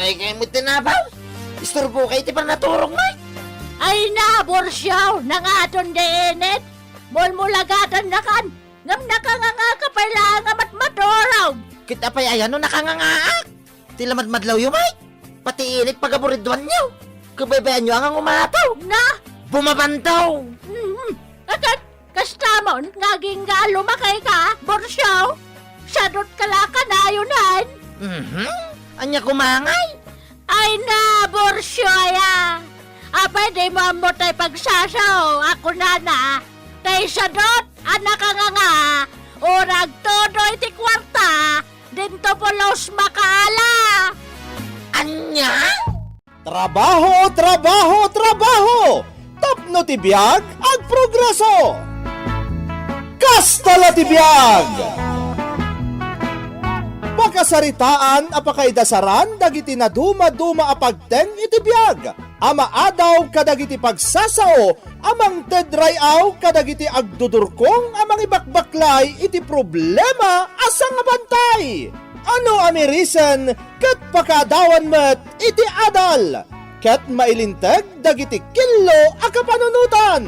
Nay kayo mo tinabaw. Istorbo kayo ti pa naturong, May. Ay na, Borsyaw, nangaton deenet. Mulmulagatan na kan. Ngam nakanganga ka pala nga matmaturaw. Kita pa'y ayan no nakangangaak. Tilamadmadlaw yung, May. Pati init pagaburidwan niyo. Kabaybayan niyo ang umataw. Na, Bumabantaw. agad, kastamon, ngaging nga lumakay ka, Borsyaw. Sadot kalaka na yunan. Anya kumangay. Ay na, Borsyoya. Apay di mo mo tayo pagsasaw. Ako na. Tay sadot, anak ka nga. Urag todo iti kwarta. Dinto po los makaala. Anya? Trabaho, trabaho, trabaho! Tapno ti biag ag progreso! Kastala ti biag! Pakasaritaan apakaidasaran dagiti na duma-duma apagteng iti biag. Ama adaw kadagiti pagsasao, amang tedrayaw kadagiti agdudurkong amang ibakbaklay iti problema asang bantay. Ano ami reason ket pakadawan met iti adal. Ket mailinteg dagiti killo a kapanunutan.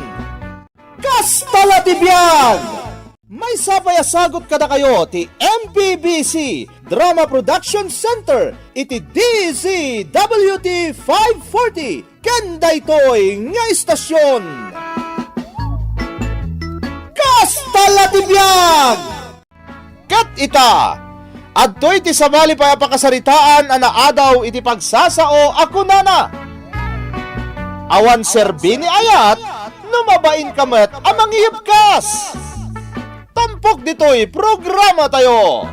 Kastala ti biag! May sapayasagot kada kayo ti MPBC Drama Production Center iti DZWT 540 ken daytoy nga istasyon. Kastala ti biag! Ket ita adtoy ti sabali pa pakasaritaan ana adaw iti pagsasao ako nana. Awan serbini ayat numabain kamet amang iyibkas. Tampok dito'y programa tayo.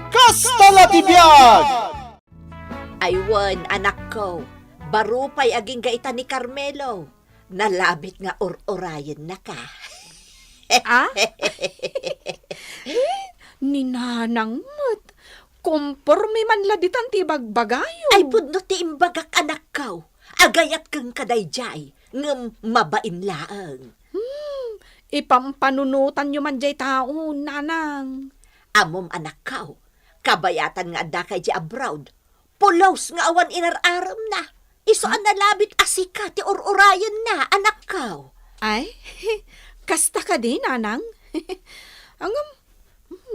Kastala ti biag! Aywan, anak ko. Barupay aging gaita ni Carmelo. Nalabit nga or-orayan na ka. Ah? Ninanang mat. Komporme man laditan ti bagbagayo. Ay pudno ti imbagak anak ko. Agayat kang kadayjay. Ngem mabain laang. Ipampanunutan nyo man jay tao, nanang. Amom anak ko. Kabayatan nga da kay di abroad. Pulos nga awan inararam na. Iso ang nalabit asika ti or-orayan na, anak ko. Ay, kasta ka din, nanang. Ang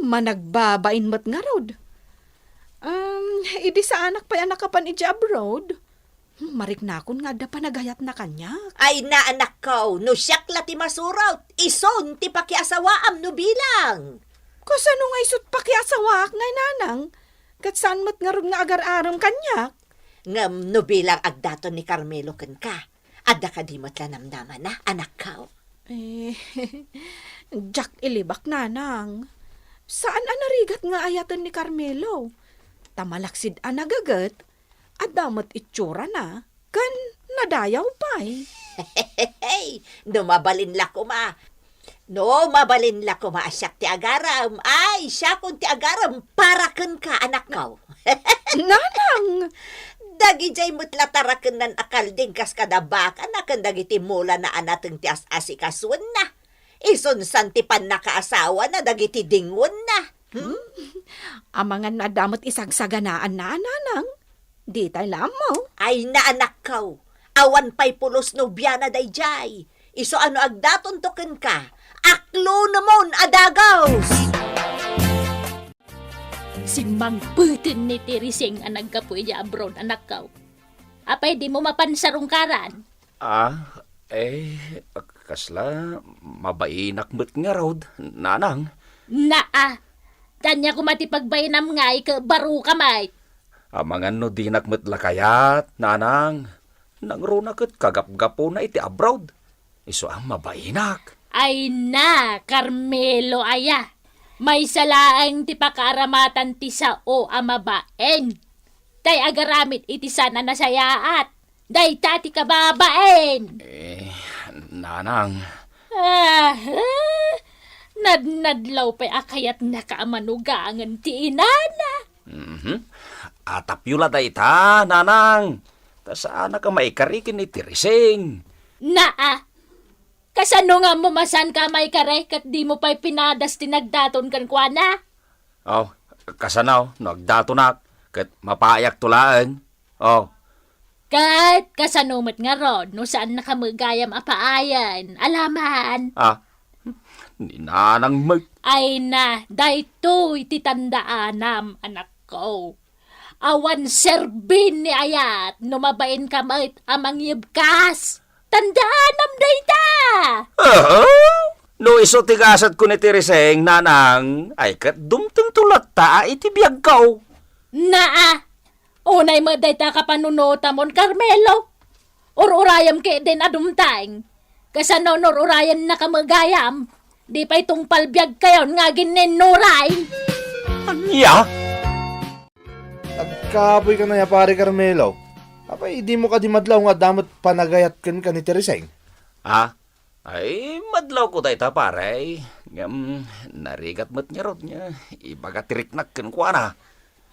managbabain mat nga rod. Idi sa anak pa anak kapan iti abroad. Mariknakon nga da panagayat na kanya. Ay na anak ko, no siyak la ti masuraw. Ison ti pakiasawaam no bilang. Kasano nga isot pakiasawak nga nanang? Kat saan mat nga rod nga agar-aram kanya? Ngam no bilang agdaton ni Carmelo ken ka. Adda ka di mat lanamdaman na, anak ko. Jack ilibak nanang. Saan anarigat nga ayatan ni Carmelo? Tamalaksid anagagat, at damat itsura na, kan nadayaw pa'y. Hey, no mabalin la ko ma. No mabalin la ko ma asyak ti agaram. Ay, siya kung ti agaram para ken ka, anak ko. Nanang! Dagi jay mutlataraken nan akalding kas kadabakan akan dagiti mula na anateng ti as-asikaswan na. Ison santipan na kaasawa na dagiti dingon na. Amangan na damat isagsaganaan na, nanang. Di tayo lamaw. Ay na anak ko. Awan pa'y pulos no biyana dayjay. Iso ano agdaton token ka. Aklo namon adagaws. Si Mang Putin ni Tirising ang nagkapoy di abroad, anak ko. Apay di mo mapansarong karan. Kasla, mabainak mo't nga rod, nanang. Tanya ko matipagbayanam nga baro kamay. Amangan no dinak mo't lakayat, nanang. Nangruna kat kagap-gapo na iti abroad. Iso ang mabainak. Ay na, Carmelo aya. May salaang ti pakaramatan ti sao amabaen. Day agaramit iti sana nasayaat. Day tati kababaen. Nanang. Nadnadlaw pa'y akayat nakamanugangan ti inana. Atapyula da ita, nanang. Ta saan ka maikarikin ni Tirising? Kasano nga mumasan ka may kare kat di mo pa'y pinadas tinagdaton kan kwa na? Kasanaw, nagdato na, kat mapayak tulaan. Oh, Kat, kasanumot nga ron, no saan nakamagayam apaayan. Alaman. ni nanang mag... Ay na, daytoy titandaanam, anak ko. Awan serbin ni ayat, numabain kamay amang yibkas. Tandaanam dayta! No iso tigasat ko ni Tiriseng, nanang, ay kat dumteng tulat ta, iti biyag kao. Naa! Unay mo dayta ka panunota mon, Carmelo. Ururayam ke din adumtang. Kasano ururayan na kamagayam. Di pa itong palbyag kayon nga gininuray. Ya? Nagkaboy ka na ya, pare Carmelo. Apay, di mo ka di madlaw nga damot panagayat kan ka ni Tereseng. Ay, madlaw ko tayo ta, pare. Narigat mo't niya rod niya. Ibaga tiriknak kan kwa na.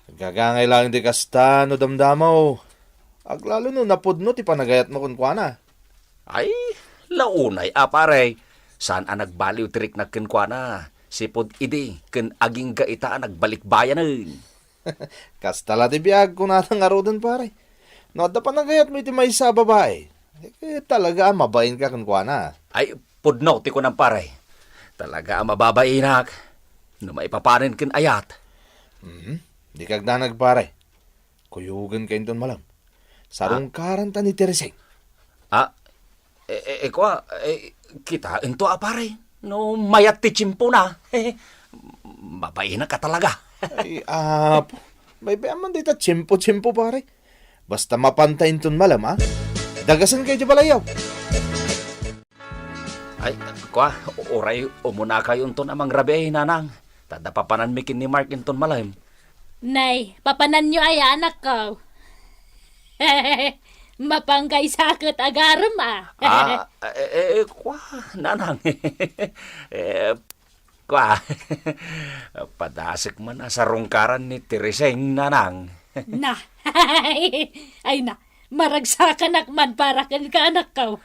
Gagangay lang di kasta no damdamaw. Aglalo no napudno ti panagayat mo kun kwa na. Ay, launay, pare. Saan nagbaliw tiriknak kan kwa na? Sipod idi, kan aging gaita nagbalik bayanan. Kasta la ti biyag ko natang arodan, pare. No, da panagayat mo iti may sa babae. Talaga mabain ka kun kwa na. Ay, pudno, ti ko ng pare. Talaga mababainak. No maipapanin kan ayat. Di kagdanag, pare. Kuyugan kayo ton malam. Sarong karanta ni Tereseng. Kita ento pare. No mayat ti chimpo na. Mabainak ka talaga. Ay, apo. May man dita tsimpo-tsimpo, pare. Basta mapantayin ton malam, ha? Dagasan kayo di balayaw. Ay, oray umuna kayo ton amang rabi nanang. Tada papanan mikin ni Mark inton malam. Nay, papanan nyo ay anak ko. Mapangkay sakit agaram Nanang. Padasik man sa rungkaran ni Tiriseng, nanang. Na, ay na, maragsakan man para kan ka anak ko.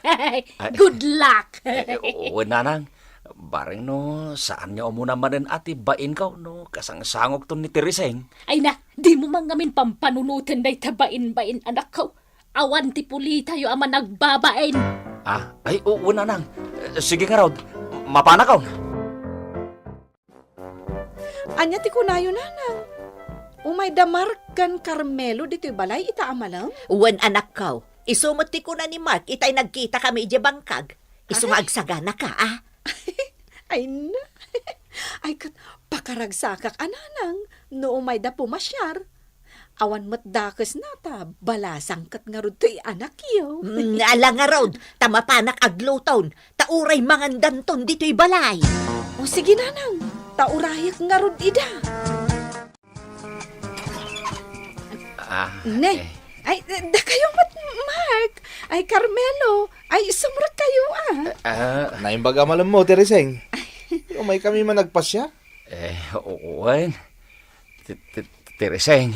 Good luck. Oo, nanang. Bareng no, saan niya umuna manin ati bain ka, no? Kasangsangok to ni Tiriseng. Ay na, di mo man ngamin pampanunutan day tabain-bain anak ko. Awan ti puli tayo ama nagbabain. Ay, oo, nanang. Sige nga, Rod. Mapana ka. Anya ti kunayo nanang. Umay damarkan Carmelo dito'y balay ita amalam. Wan anak ko, isumuti ko na ni Mark, itay nagkita kami ije bangkag. Isumaagsagana ka, Ay na. Ay kat pakaragsakak ananang no umay da pumasyar. Awan mo't dakas na ta, balasang kat nga rod to'y anak yo. Ala nga Rod, tamapanak aglutawn, tauray mangandanton dito'y balay. O sige nanang, taurayak nga rod ida. Ne, ay da kayo mat Mark, ay Carmelo, ay sumrat kayo Naimbaga malam mo, Tereseng. Umay kami man nagpasya. Oo, Tiriseng.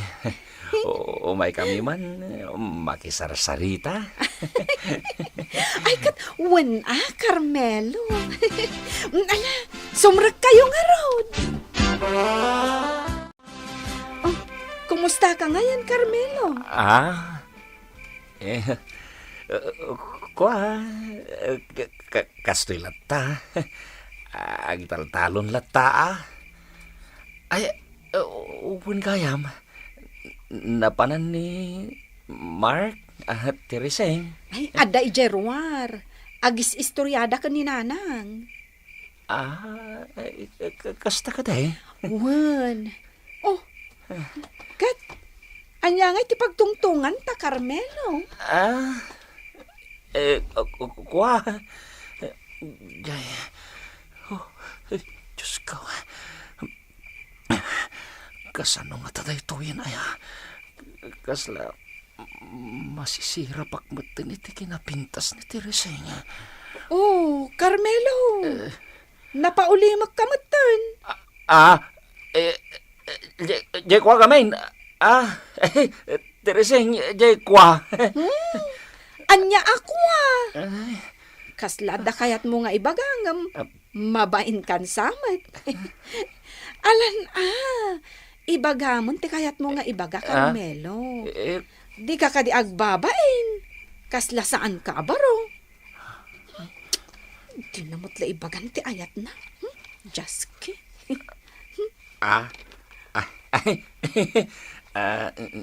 Umay kami man makisarsarita. Ay kat, wan Carmelo. Ala, sumrat kayo nga rod. Oh, kumusta ka ngayon, Carmelo? Kastoy lata. Ang taltalon lata. Ay, upun kayam. Napanan ni Mark at Tiriseng. Ay, ada ijerwar. Agis istoryada ka ni nanang. Kasta ka day? Wan. Oh, kat, anya nga iti pagtungtungan ta, Carmelo. Diyos ko. Kasano nga taday ito yan ay kasla masisira pakmatin iti kinapintas ni Tiriseng. Oh, Carmelo. Napaulimak ka matan. Jay kwa kamain. Tiriseng, jay kwa. Anya ako Kaslada kayat mo nga ibagangam. Mabain kan samat. Alan ibagaman ti kayat mo nga ibaga, Carmelo. Di ka kadi agbabain. Kasla saan ka, baro? Di na mo't laibagan ti ayat na. Jaski.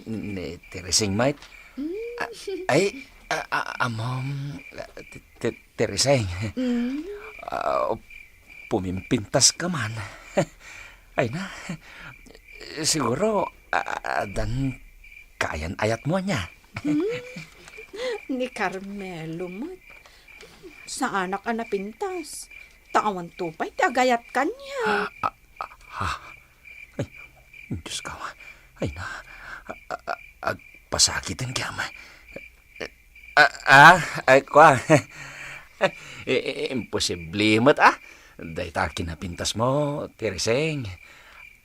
Ni Teresing, mate. Ay, amom, Teresing. Pumimpintas ka man. Ay na, siguro, dan kayan ayat mo niya. Ni Carmelo mo. Sa anak ka napintas. Tawan tupay, tagayat ka niya. Diyos ka, ay na, agpasakitin ka, ma. Ay, kwa. Imposible mo't, Day ta kinapintas mo, Tereseng.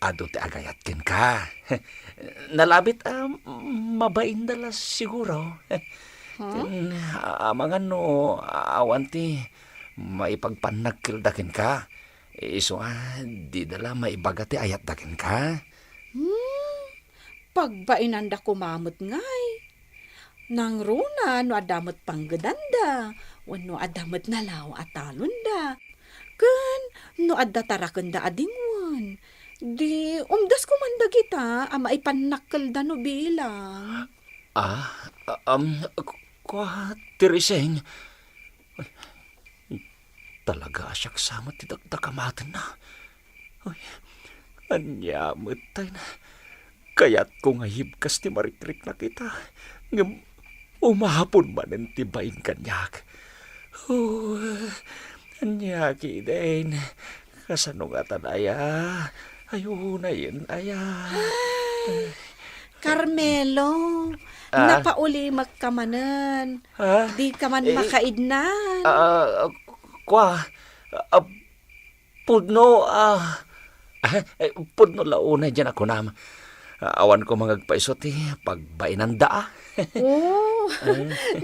Ado ti agayatkin ka. Nalabit, mabain dala siguro. Amangan no, awan ti maipagpanagkildakin ka. Iso di dala maibaga ti ayat dakin ka. Pagbainanda kumamot ngay. Nang runa no adamot panggadanda. Wano adamot nalaw at talunda. Kan no adda tarakanda adingwan. Di umdas kumanda kita ama ipanakkel da no bilang. Kwa Tereseng. Talaga siyak samat ti dagdagamatan na. Ay, anyamot tayo na. Kaya't kung ahibkas ti marikrik na kita, ngam umahapon man ang tibayin kanyak. Anyaki din, kasano nga tanaya, ayun na yun, Carmelo, napauli magkamanan. Di ka man makaidnan. Kwa, pudno, pudno launa dyan ako na. Awan ko mangagpaisot pagbainang daa.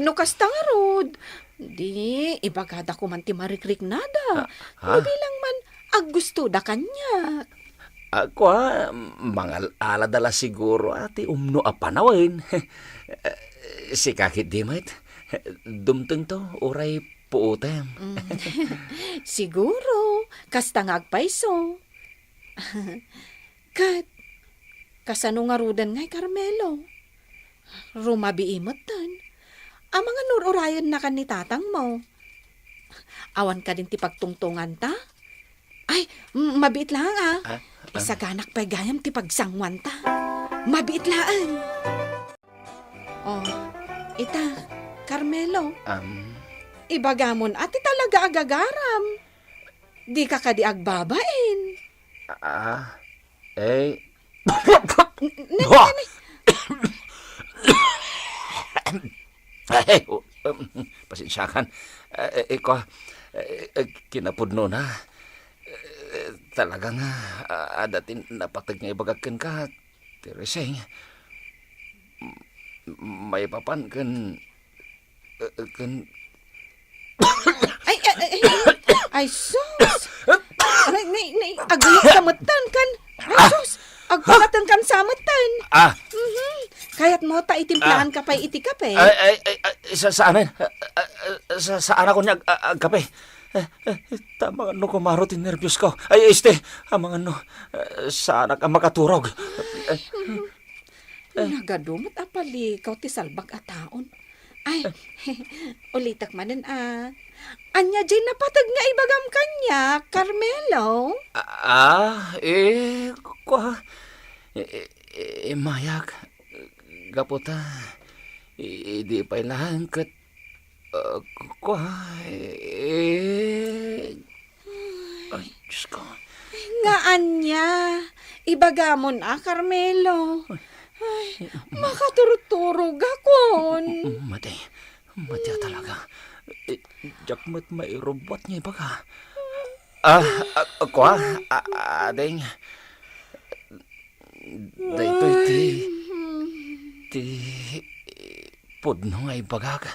No kasta nga rod. Di, ibagada ko man ti marikrik nada. Bilang man, gusto da kanya. Kwa, mga aladala siguro ati umno apanawin. Si kakit di mait, dumteng to, uray puutem. Siguro, kasta nga agpaiso. Kat, kasano nga rudan ngay, Carmelo? Rumabiimot tan. Ang mga nururayan na kan ni tatang mo. Awan ka din ti pagtungtungan ta? Ay, mabiit lang Isaganak pa'y gayam ti pagsangwan ta. Mabiit laan. Ita, Carmelo. Ibagamon ati talaga agagaram. Di ka kadi agbabain. Pasensyakan. Ikaw, kinapudno na. Talagang adatin napatag nga ibagakin ka, Tereseng. May papan kan Ay, sus! Agayok samatan kan! Ay, sus! Agpalatan kan samatan! Kaya't mo ta itimplahan ka pa'y iti kape? Saan ako niya kape? Tama ano ko marotin nervyos ko. Ay, amang ano, saan ka makaturog? Nagadumot apalikaw ti salbag at taon. Ay, ulitak manen Anya dyan napatag nga ibagam kanya, Carmelo. Mayak, gaputa, di pa ilang kat, ay, Diyos ko. Nga anya, ibagamon Carmelo. Ay, makaturuturo gakon. Mati talaga. Jakmat may robot niya ibaga. Adeng, dito ti pudno nga ibaga ka.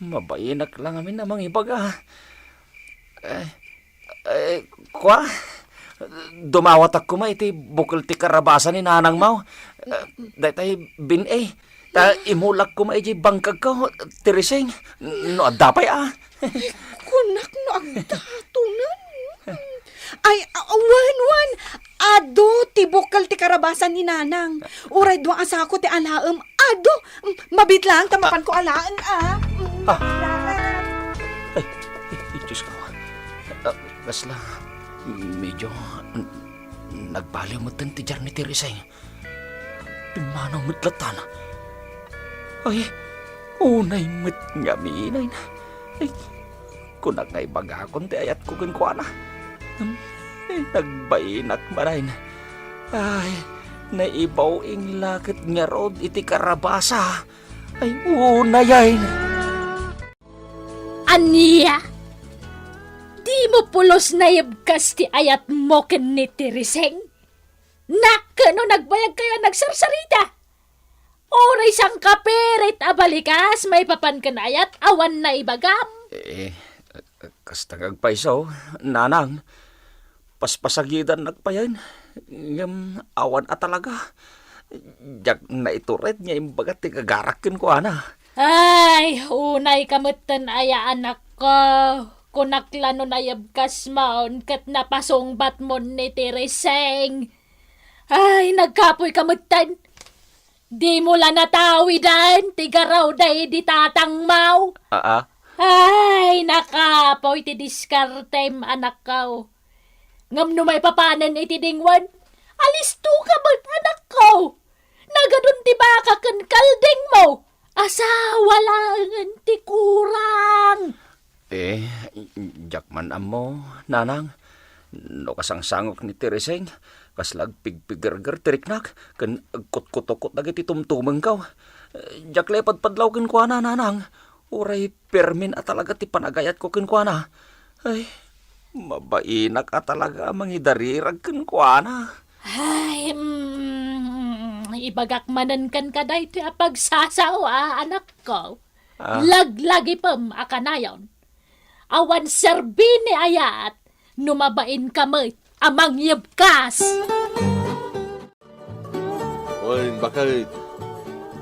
Mabayinak lang amin namang ibaga. Dumawat ako ma iti bukal ti karabasan ni nanang mau. Datay binay. Ta imulak ko ma iti bangkag ko, tirising. No, adapay Kunak no agdatunan. Ay, wan. Ado, tibukal ti karabasan ni nanang. Uray duwang asa ko ti alaem. Ado, mabit lang, tamapan ko alaan, Ay, Diyos ko. Basla, medyo nagbaliw mo ti jar ni tirising. Pimanang mutlatan. Ay, unay met nga minay na. Ay, kunak ngay bagakon ti ayat ko kinkwana. Nagbainak maray na. Ay, naibaw ing lakit nga rod iti karabasa. Ay, unayay na. Aniya, di mo pulos na yabkas ti ayat mo ken ni tiriseng? Nakano nagbayag kayo nagsarsarita? Oray sang kapirit abalikas may papan kanayat awan na ibagam. Kastagag paisaw, nanang. Paspasagidan nagpayan. Ngam awan at talaga. Jak na ituret niya imbagat ti kagarakin ko, ana. Ay, unay kamutan aya anak ko. Kunaklano na yabkas maon kat napasungbat mo ni tiriseng. Ay, nagkapoy kamutan. Di mo la natawidan, tigaraw day di tatang mau. Ay, nakapoy ti diskartem anak ko. Ngam no may papanan iti dingwan. Alis to ka ba't anak ko? Nagadun ti baka kan kalding mo. Asawa lang ti kurang. Jakman amo, nanang. No kasangsangok ni tiriseng. Kaslag pigpigirger tiriknak. Kan agkot-kotokot nagiti tumtumeng kaw. Jak lepad padlaw kinkwana, nanang. Uray permin at talaga ti panagayat ko kinkwana. Ay, mabainak at talaga mangidarirag kinkwana. Ay, ibagak manan kan kaday ti apagsasawa anak ko. Laglagi pam akanayon. Awan serbi ni ayat, numabain kamay amang yabkas. Uy, bakit?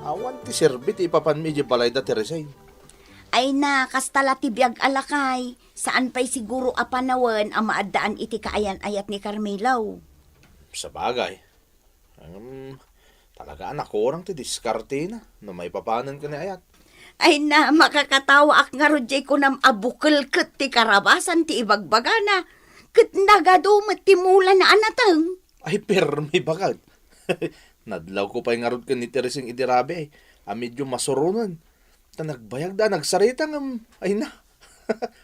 Awan ti serbit ipapan medyo balay da tirisay. Ay na, kastala ti biyag alakay. Saan pa'y siguro apanawan ang maadaan iti kaayan-ayat ni Carmelo? Sa bagay. Talaga anak ko orang ti diskarte na. No may papanan ka ni ayat. Ay na, makakatawa ak nga rodjay ko nam abukal ket ti karabasan ti ibagbagana. Ket nagadumet ti mula na anatang. Ay, pero may bakal. Nadlaw ko pa yung arod ka ni Teresing idirabe. Medyo masurunan. Ta nagbayag da, nagsarita ng, ay na.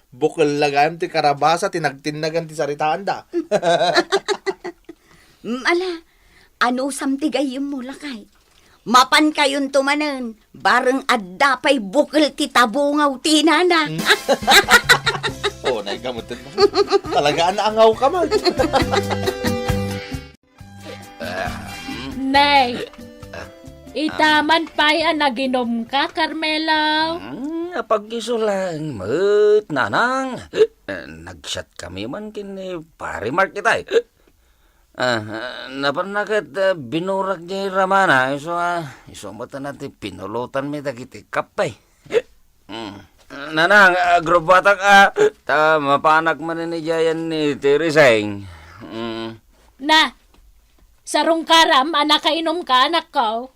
Bukal lagan ti karabasa, tinagtinagan ti saritaan da. Ala, ano samtigay yung mula kay? Mapan kayon tumanan, bareng adda pa'y bukal ti tabungaw tinana. Oo, naikamutin mo. Talaga naangaw ka man. Nay, itaman pa'y naginom ka, Carmelo. Pag-iso lang, mat, nanang. Nag-shot kami man kini pari Mark kita. Napanagat binurag niya yung ramana. Iso mata natin pinulutan may dagiti kapay. Nanang, grubatak ta mapanak man ni Jayan ni Tereseng. Na, sarong karam, anak kainom ka, anak ko.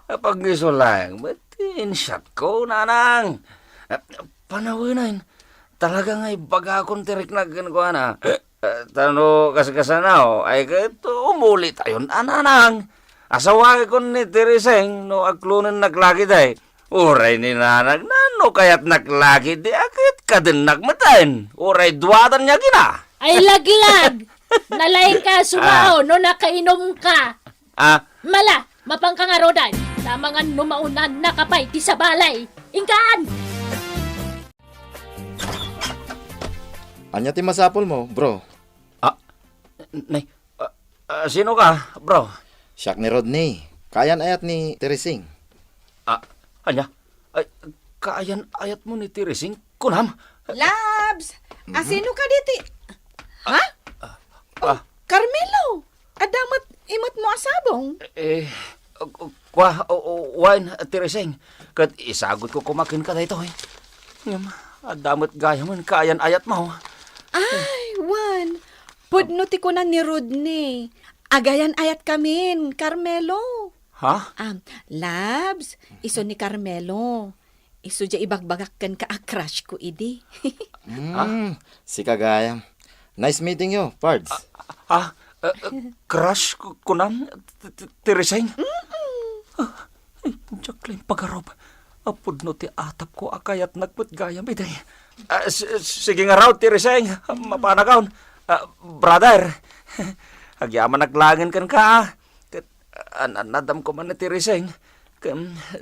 Pag-iso lang, ba't in-shot ko, nanang? Panawinan, talaga nga'y baga akong tirik na gankuha na. Tano kasanaw, ay kato umuli tayon, ananang. Asawagi ko ni Tereseng, no aklunan naglagi day. Uray ni nanag, nano kaya't naglagi di akit ka din nagmatayin. Uray duwatan niya gina. Ay laglag, nalaing ka sumao, no nakainom ka. Mala, mapangkangarodan, tama nga numaunan nakapay ti sa balay. Ingkaan! Anya ti masapol mo, bro? Nay, sino ka, bro? Siyak ni Rodney. Kayan ayat ni Teresing. Anya? Ay, kaayan ayat mo ni Teresing? Kunam? Labs! Asino ka diti? Ha? Carmelo, adamat imot mo asabong. Wan, Tereseng. Kat isagot ko kumakin ka dito eh. Ngam, adamot gaya man kayan ayat mo. Ay, Juan. Pudno ti ko na ni Rodney. Agayan ayat kamin, Carmelo. Ha? Labs, iso ni Carmelo. Iso dya ibagbagakkan ka a crush ko, idi. Si Kagayam. Nice meeting you, Pards. Crush ko nan, Tereseng? Jacqueline Pagarob. Apod no ti atap ko akayat nagput gayam iday. Sige nga raw, Tereseng. Mapanakaon. Brother, agyaman naglangin kan ka. Anadam ko man na Tereseng.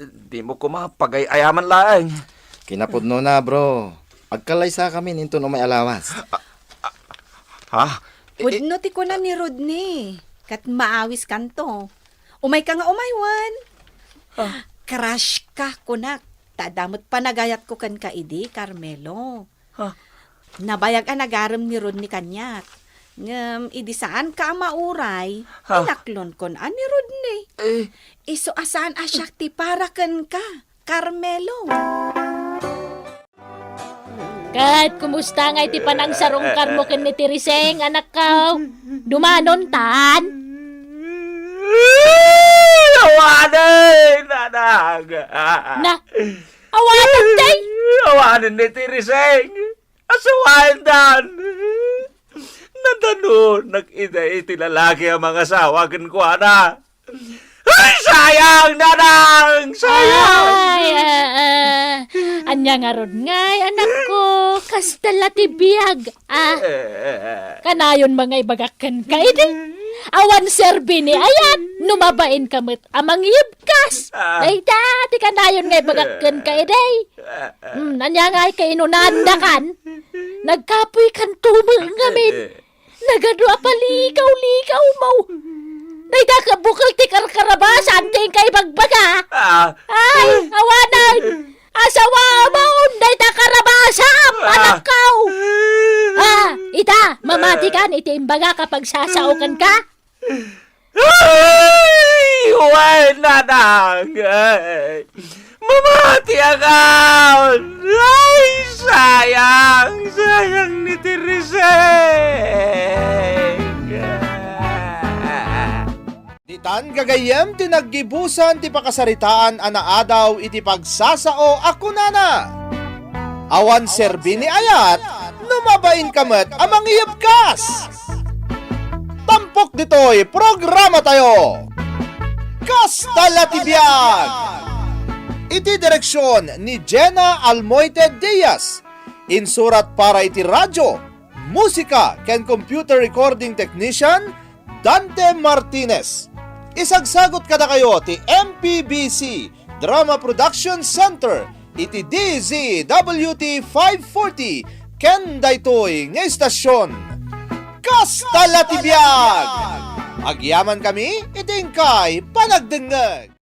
Di mo ko mapagay-ayaman laeng. Kinapudno na, bro. Agkalaysa kami into no may alawas. Ha? Pudno ti ko na ni Rodney. Kat maawis kanto. Umay ka nga umay, Juan. Crush ka, kunak. Tadamot pa nagayat ko kan ka, idi, Carmelo. Nabayag ang nagaram ni Rodney kanyak. Idi saan ka mauray, inaklon kon ani Rodney. Iso asaan asyak ti para kan ka, Carmelo. Kat, kumusta nga iti panang sarungkar mo ken ni Tereseng, anak ka? Dumanon tan? Awanan, nanag. Na, awanan day? Awanan ni Tereseng. Asawain dan. Nandano, nag-ida itilalaki ang mga asawa kan ko, ana. Ay, sayang, nanang! Sayang! Ay, anya nga ron ngay, anak ko. Kastala ti biyag. Kanayon mga ibagakan ka, edi. Awan serbi ni ayat, numabain kamit amang yibkas. Day dati kanayon nga ibagakan ka, edi. Anya nga kainunandakan. Nagkapoy kan tumang ngamin. Nagadwa palikaw-likaw mo. Nayda ka bukal ti karkarabas, anting kay bagbaga. Ay, awanan. Asawa mo, nayda karabasam, anak kaw. Ita, mamati kan, iti imbaga kapag sasaukan ka. Ay, huwag nanang. Ay, mamati akaw. Ay, sayang. Sayang ni Tereseng. Ditan gagayem tinaggibusan ti pakasaritaan anaadaw iti pagsasao ako nana. Awan serbi ni ayat, numabain kamet amang iyabkas. Tampok ditoy programa tayo. Kastala ti biag. Iti direksyon ni Jenna Almoite Diaz. Insurat para iti radyo, musika ken computer recording technician Dante Martinez. Isagsagot kada kayo ti MPBC Drama Production Center iti DZWT 540 ken daytoy nga istasyon. Kastala ti biag. Agyaman kami iting kay panagdengeg.